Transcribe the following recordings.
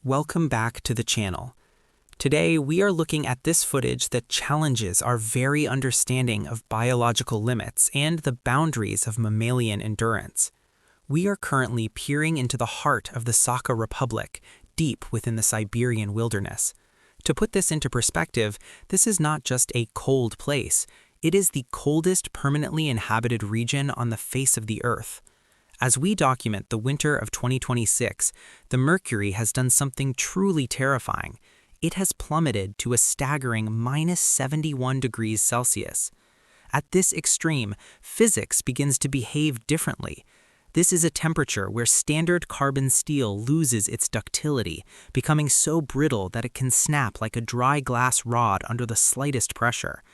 Welcome back to the channel. Today we are looking at this footage that challenges our very understanding of biological limits and the boundaries of mammalian endurance. We are currently peering into the heart of the Sakha Republic, deep within the Siberian wilderness. To put this into perspective, this is not just a cold place, it is the coldest permanently inhabited region on the face of the Earth. As we document the winter of 2026, the mercury has done something truly terrifying. It has plummeted to a staggering -71 degrees Celsius. At this extreme, physics begins to behave differently. This is a temperature where standard carbon steel loses its ductility, becoming so brittle that it can snap like a dry glass rod under the slightest pressure.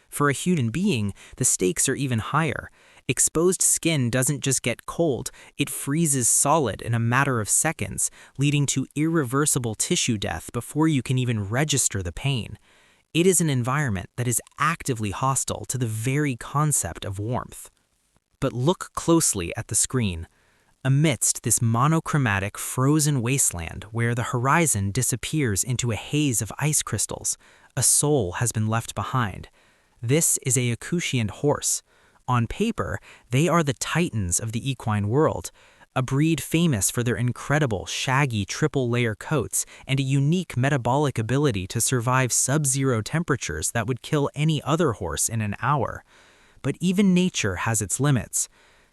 For a human being, the stakes are even higher. Exposed skin doesn't just get cold, it freezes solid in a matter of seconds, leading to irreversible tissue death before you can even register the pain. It is an environment that is actively hostile to the very concept of warmth. But look closely at the screen. Amidst this monochromatic frozen wasteland where the horizon disappears into a haze of ice crystals, a soul has been left behind. This is a Yakutian horse. On paper, they are the titans of the equine world, a breed famous for their incredible, shaggy triple-layer coats and a unique metabolic ability to survive sub-zero temperatures that would kill any other horse in an hour. But even nature has its limits.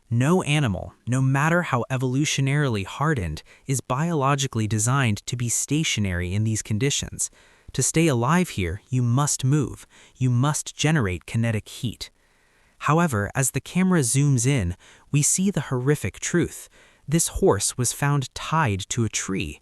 No animal, no matter how evolutionarily hardened, is biologically designed to be stationary in these conditions. To stay alive here, you must move. You must generate kinetic heat. However, as the camera zooms in, we see the horrific truth. This horse was found tied to a tree.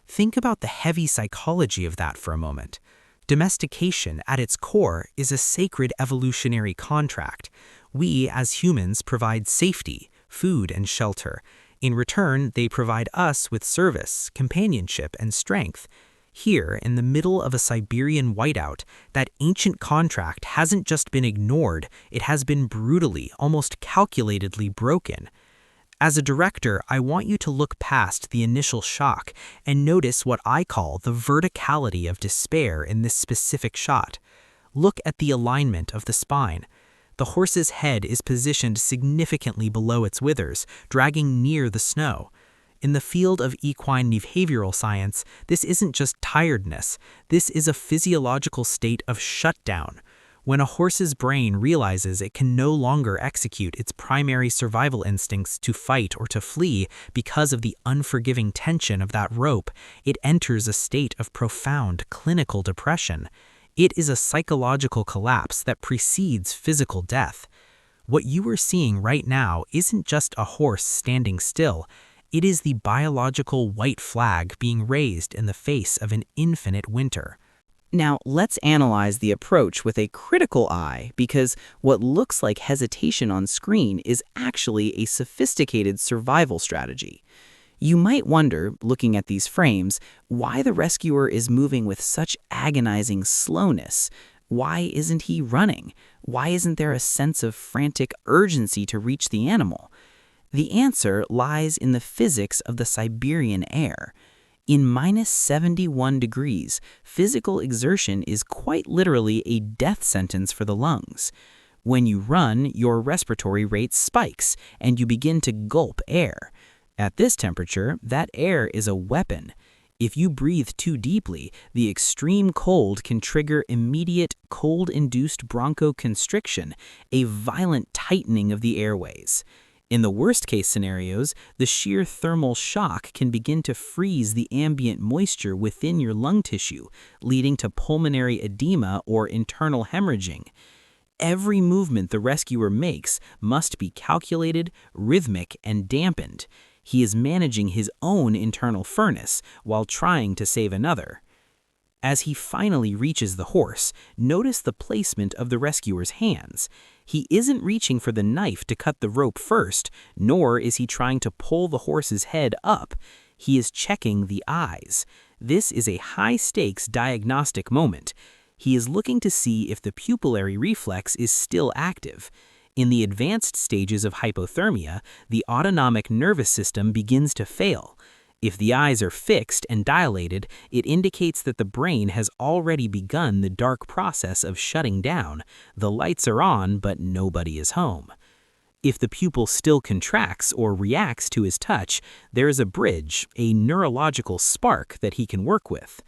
Think about the heavy psychology of that for a moment. Domestication, at its core, is a sacred evolutionary contract. We, as humans, provide safety, food, and shelter. In return, they provide us with service, companionship, and strength. Here, in the middle of a Siberian whiteout, that ancient contract hasn't just been ignored, it has been brutally, almost calculatedly broken. As a director, I want you to look past the initial shock and notice what I call the verticality of despair in this specific shot. Look at the alignment of the spine. The horse's head is positioned significantly below its withers, dragging near the snow. In the field of equine behavioral science, this isn't just tiredness, this is a physiological state of shutdown. When a horse's brain realizes it can no longer execute its primary survival instincts to fight or to flee because of the unforgiving tension of that rope, it enters a state of profound clinical depression. It is a psychological collapse that precedes physical death. What you are seeing right now isn't just a horse standing still. It is the biological white flag being raised in the face of an infinite winter. Now, let's analyze the approach with a critical eye, because what looks like hesitation on screen is actually a sophisticated survival strategy. You might wonder, looking at these frames, why the rescuer is moving with such agonizing slowness. Why isn't he running? Why isn't there a sense of frantic urgency to reach the animal? The answer lies in the physics of the Siberian air. In -71 degrees, physical exertion is quite literally a death sentence for the lungs. When you run, your respiratory rate spikes, and you begin to gulp air. At this temperature, that air is a weapon. If you breathe too deeply, the extreme cold can trigger immediate cold-induced bronchoconstriction, a violent tightening of the airways. In the worst-case scenarios, the sheer thermal shock can begin to freeze the ambient moisture within your lung tissue, leading to pulmonary edema or internal hemorrhaging. Every movement the rescuer makes must be calculated, rhythmic, and dampened. He is managing his own internal furnace while trying to save another. As he finally reaches the horse, notice the placement of the rescuer's hands. He isn't reaching for the knife to cut the rope first, nor is he trying to pull the horse's head up. He is checking the eyes. This is a high-stakes diagnostic moment. He is looking to see if the pupillary reflex is still active. In the advanced stages of hypothermia, the autonomic nervous system begins to fail. If the eyes are fixed and dilated, it indicates that the brain has already begun the dark process of shutting down. The lights are on, but nobody is home. If the pupil still contracts or reacts to his touch, there is a bridge, a neurological spark that he can work with.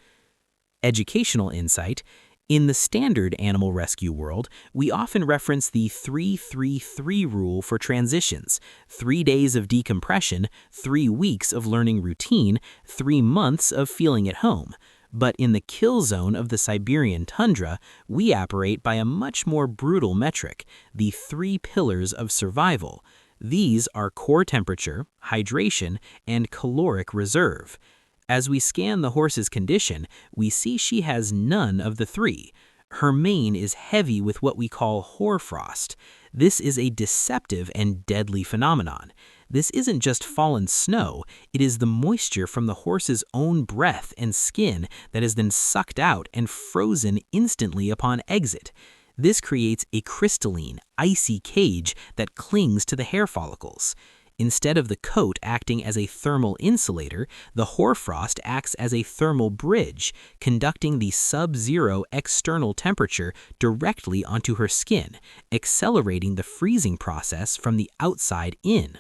Educational insight. In the standard animal rescue world, we often reference the 3-3-3 rule for transitions: 3 days of decompression, 3 weeks of learning routine, 3 months of feeling at home. But in the kill zone of the Siberian tundra, we operate by a much more brutal metric, the 3 pillars of survival. These are core temperature, hydration, and caloric reserve. As we scan the horse's condition, we see she has none of the 3. Her mane is heavy with what we call hoarfrost. This is a deceptive and deadly phenomenon. This isn't just fallen snow, it is the moisture from the horse's own breath and skin that is then sucked out and frozen instantly upon exit. This creates a crystalline, icy cage that clings to the hair follicles. Instead of the coat acting as a thermal insulator, the hoarfrost acts as a thermal bridge, conducting the sub-zero external temperature directly onto her skin, accelerating the freezing process from the outside in.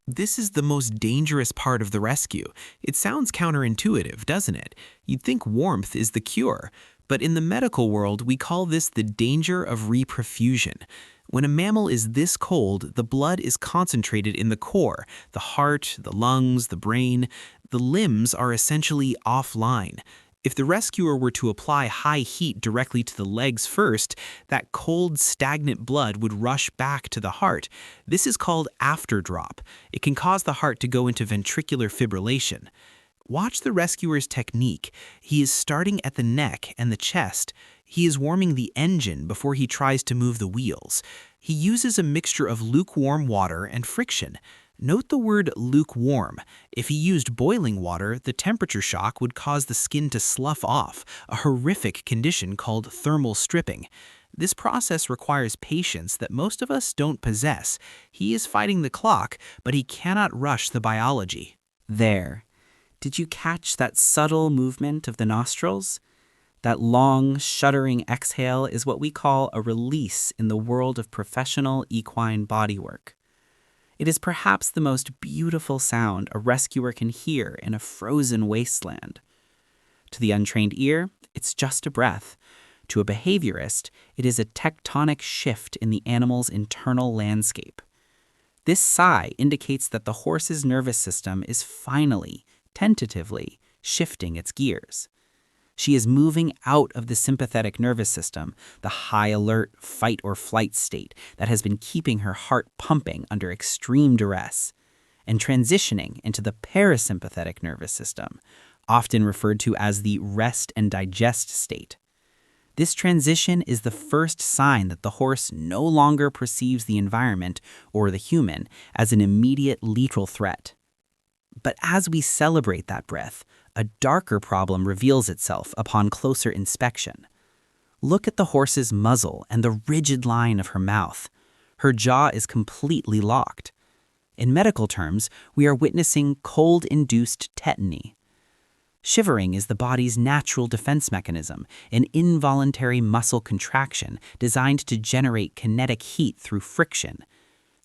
This is the most dangerous part of the rescue. It sounds counterintuitive, doesn't it? You'd think warmth is the cure. But in the medical world, we call this the danger of reperfusion. When a mammal is this cold, the blood is concentrated in the core, the heart, the lungs, the brain. The limbs are essentially offline. If the rescuer were to apply high heat directly to the legs first, that cold, stagnant blood would rush back to the heart. This is called afterdrop. It can cause the heart to go into ventricular fibrillation. Watch the rescuer's technique. He is starting at the neck and the chest. He is warming the engine before he tries to move the wheels. He uses a mixture of lukewarm water and friction. Note the word lukewarm. If he used boiling water, the temperature shock would cause the skin to slough off, a horrific condition called thermal stripping. This process requires patience that most of us don't possess. He is fighting the clock, but he cannot rush the biology. There. Did you catch that subtle movement of the nostrils? That long, shuddering exhale is what we call a release in the world of professional equine bodywork. It is perhaps the most beautiful sound a rescuer can hear in a frozen wasteland. To the untrained ear, it's just a breath. To a behaviorist, it is a tectonic shift in the animal's internal landscape. This sigh indicates that the horse's nervous system is finally, tentatively, shifting its gears. She is moving out of the sympathetic nervous system, the high alert fight or flight state that has been keeping her heart pumping under extreme duress, and transitioning into the parasympathetic nervous system, often referred to as the rest and digest state. This transition is the first sign that the horse no longer perceives the environment or the human as an immediate lethal threat. But as we celebrate that breath, a darker problem reveals itself upon closer inspection. Look at the horse's muzzle and the rigid line of her mouth. Her jaw is completely locked. In medical terms, we are witnessing cold-induced tetany. Shivering is the body's natural defense mechanism, an involuntary muscle contraction designed to generate kinetic heat through friction.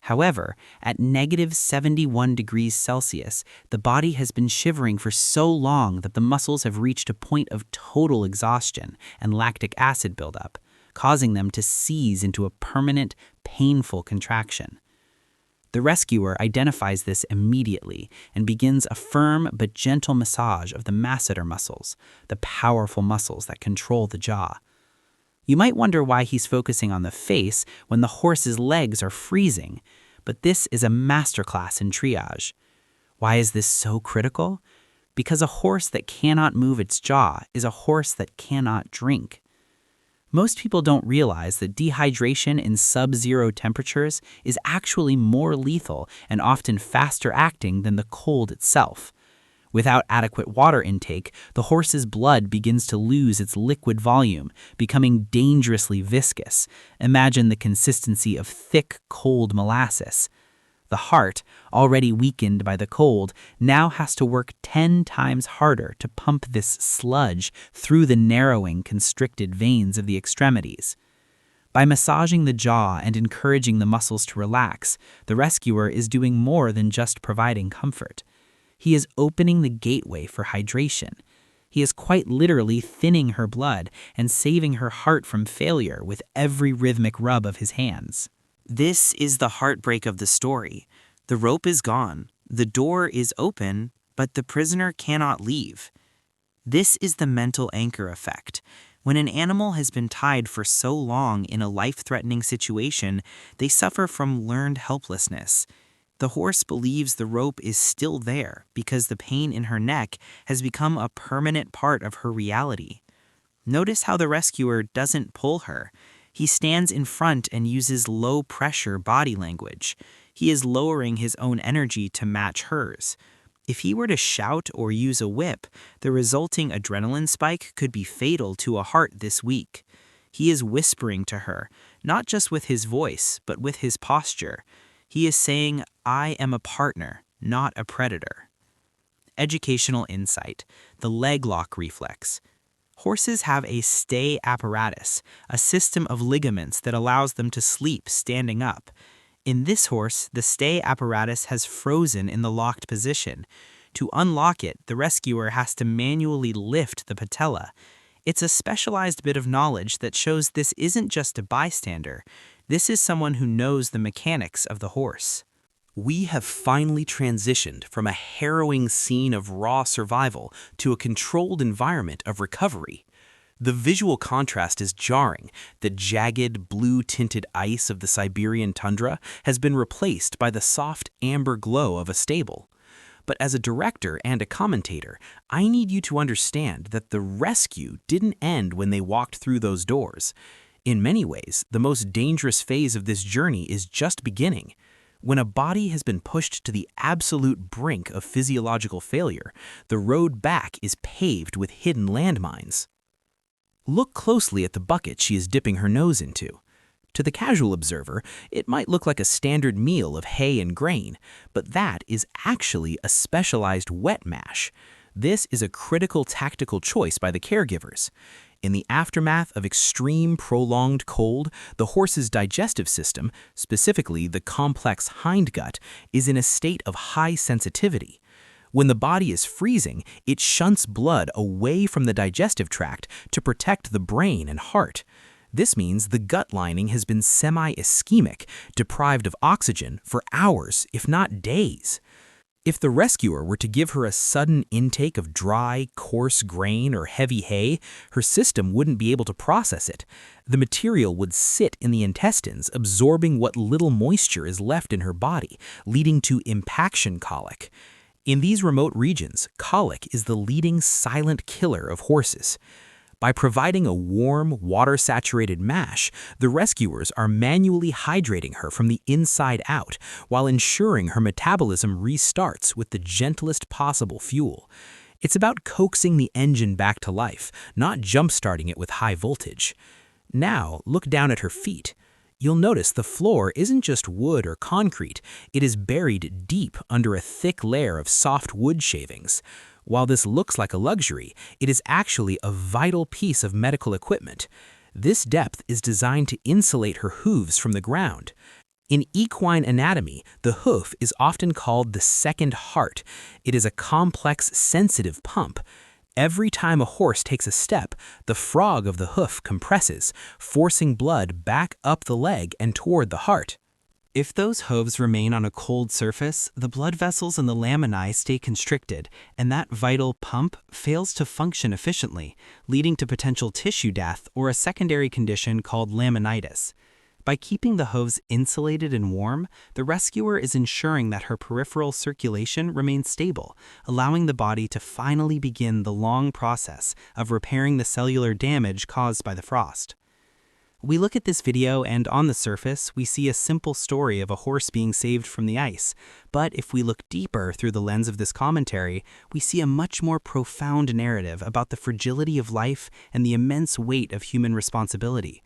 However, at -71 degrees Celsius, the body has been shivering for so long that the muscles have reached a point of total exhaustion and lactic acid buildup, causing them to seize into a permanent, painful contraction. The rescuer identifies this immediately and begins a firm but gentle massage of the masseter muscles, the powerful muscles that control the jaw. You might wonder why he's focusing on the face when the horse's legs are freezing, but this is a masterclass in triage. Why is this so critical? Because a horse that cannot move its jaw is a horse that cannot drink. Most people don't realize that dehydration in sub-zero temperatures is actually more lethal and often faster acting than the cold itself. Without adequate water intake, the horse's blood begins to lose its liquid volume, becoming dangerously viscous. Imagine the consistency of thick, cold molasses. The heart, already weakened by the cold, now has to work 10 times harder to pump this sludge through the narrowing, constricted veins of the extremities. By massaging the jaw and encouraging the muscles to relax, the rescuer is doing more than just providing comfort. He is opening the gateway for hydration. He is quite literally thinning her blood and saving her heart from failure with every rhythmic rub of his hands. This is the heartbreak of the story. The rope is gone, the door is open, but the prisoner cannot leave. This is the mental anchor effect. When an animal has been tied for so long in a life-threatening situation, they suffer from learned helplessness. The horse believes the rope is still there because the pain in her neck has become a permanent part of her reality. Notice how the rescuer doesn't pull her. He stands in front and uses low-pressure body language. He is lowering his own energy to match hers. If he were to shout or use a whip, the resulting adrenaline spike could be fatal to a heart this weak. He is whispering to her, not just with his voice, but with his posture. He is saying, "I am a partner, not a predator." Educational insight: the leg lock reflex. Horses have a stay apparatus, a system of ligaments that allows them to sleep standing up. In this horse, the stay apparatus has frozen in the locked position. To unlock it, the rescuer has to manually lift the patella. It's a specialized bit of knowledge that shows this isn't just a bystander. This is someone who knows the mechanics of the horse. We have finally transitioned from a harrowing scene of raw survival to a controlled environment of recovery. The visual contrast is jarring. The jagged, blue-tinted ice of the Siberian tundra has been replaced by the soft amber glow of a stable. But as a director and a commentator, I need you to understand that the rescue didn't end when they walked through those doors. In many ways, the most dangerous phase of this journey is just beginning. When a body has been pushed to the absolute brink of physiological failure, the road back is paved with hidden landmines. Look closely at the bucket she is dipping her nose into. To the casual observer, it might look like a standard meal of hay and grain, but that is actually a specialized wet mash. This is a critical tactical choice by the caregivers. In the aftermath of extreme prolonged cold, the horse's digestive system, specifically the complex hindgut, is in a state of high sensitivity. When the body is freezing, it shunts blood away from the digestive tract to protect the brain and heart. This means the gut lining has been semi-ischemic, deprived of oxygen for hours, if not days. If the rescuer were to give her a sudden intake of dry, coarse grain or heavy hay, her system wouldn't be able to process it. The material would sit in the intestines, absorbing what little moisture is left in her body, leading to impaction colic. In these remote regions, colic is the leading silent killer of horses. By providing a warm, water-saturated mash, the rescuers are manually hydrating her from the inside out while ensuring her metabolism restarts with the gentlest possible fuel. It's about coaxing the engine back to life, not jump-starting it with high voltage. Now, look down at her feet. You'll notice the floor isn't just wood or concrete, it is buried deep under a thick layer of soft wood shavings. While this looks like a luxury, it is actually a vital piece of medical equipment. This depth is designed to insulate her hooves from the ground. In equine anatomy, the hoof is often called the second heart. It is a complex, sensitive pump. Every time a horse takes a step, the frog of the hoof compresses, forcing blood back up the leg and toward the heart. If those hooves remain on a cold surface, the blood vessels in the laminae stay constricted, and that vital pump fails to function efficiently, leading to potential tissue death or a secondary condition called laminitis. By keeping the hooves insulated and warm, the rescuer is ensuring that her peripheral circulation remains stable, allowing the body to finally begin the long process of repairing the cellular damage caused by the frost. We look at this video and on the surface, we see a simple story of a horse being saved from the ice. But if we look deeper through the lens of this commentary, we see a much more profound narrative about the fragility of life and the immense weight of human responsibility.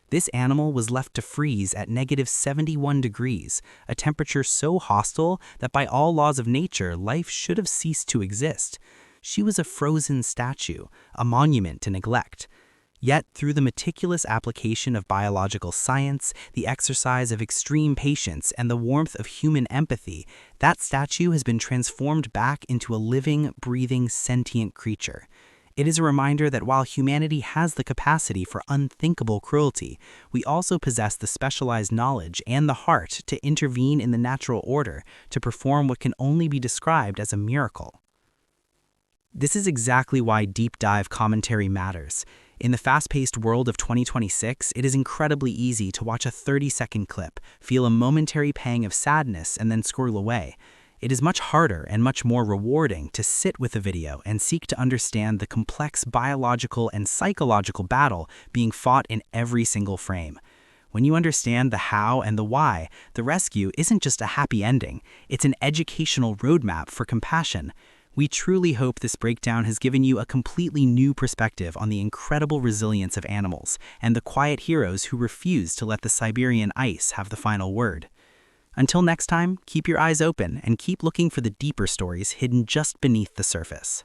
This animal was left to freeze at -71 degrees, a temperature so hostile that by all laws of nature, life should have ceased to exist. She was a frozen statue, a monument to neglect. Yet, through the meticulous application of biological science, the exercise of extreme patience, and the warmth of human empathy, that statue has been transformed back into a living, breathing, sentient creature. It is a reminder that while humanity has the capacity for unthinkable cruelty, we also possess the specialized knowledge and the heart to intervene in the natural order, to perform what can only be described as a miracle. This is exactly why deep dive commentary matters. In the fast-paced world of 2026, it is incredibly easy to watch a 30-second clip, feel a momentary pang of sadness, and then scroll away. It is much harder and much more rewarding to sit with a video and seek to understand the complex biological and psychological battle being fought in every single frame. When you understand the how and the why, the rescue isn't just a happy ending, it's an educational roadmap for compassion. We truly hope this breakdown has given you a completely new perspective on the incredible resilience of animals and the quiet heroes who refuse to let the Siberian ice have the final word. Until next time, keep your eyes open and keep looking for the deeper stories hidden just beneath the surface.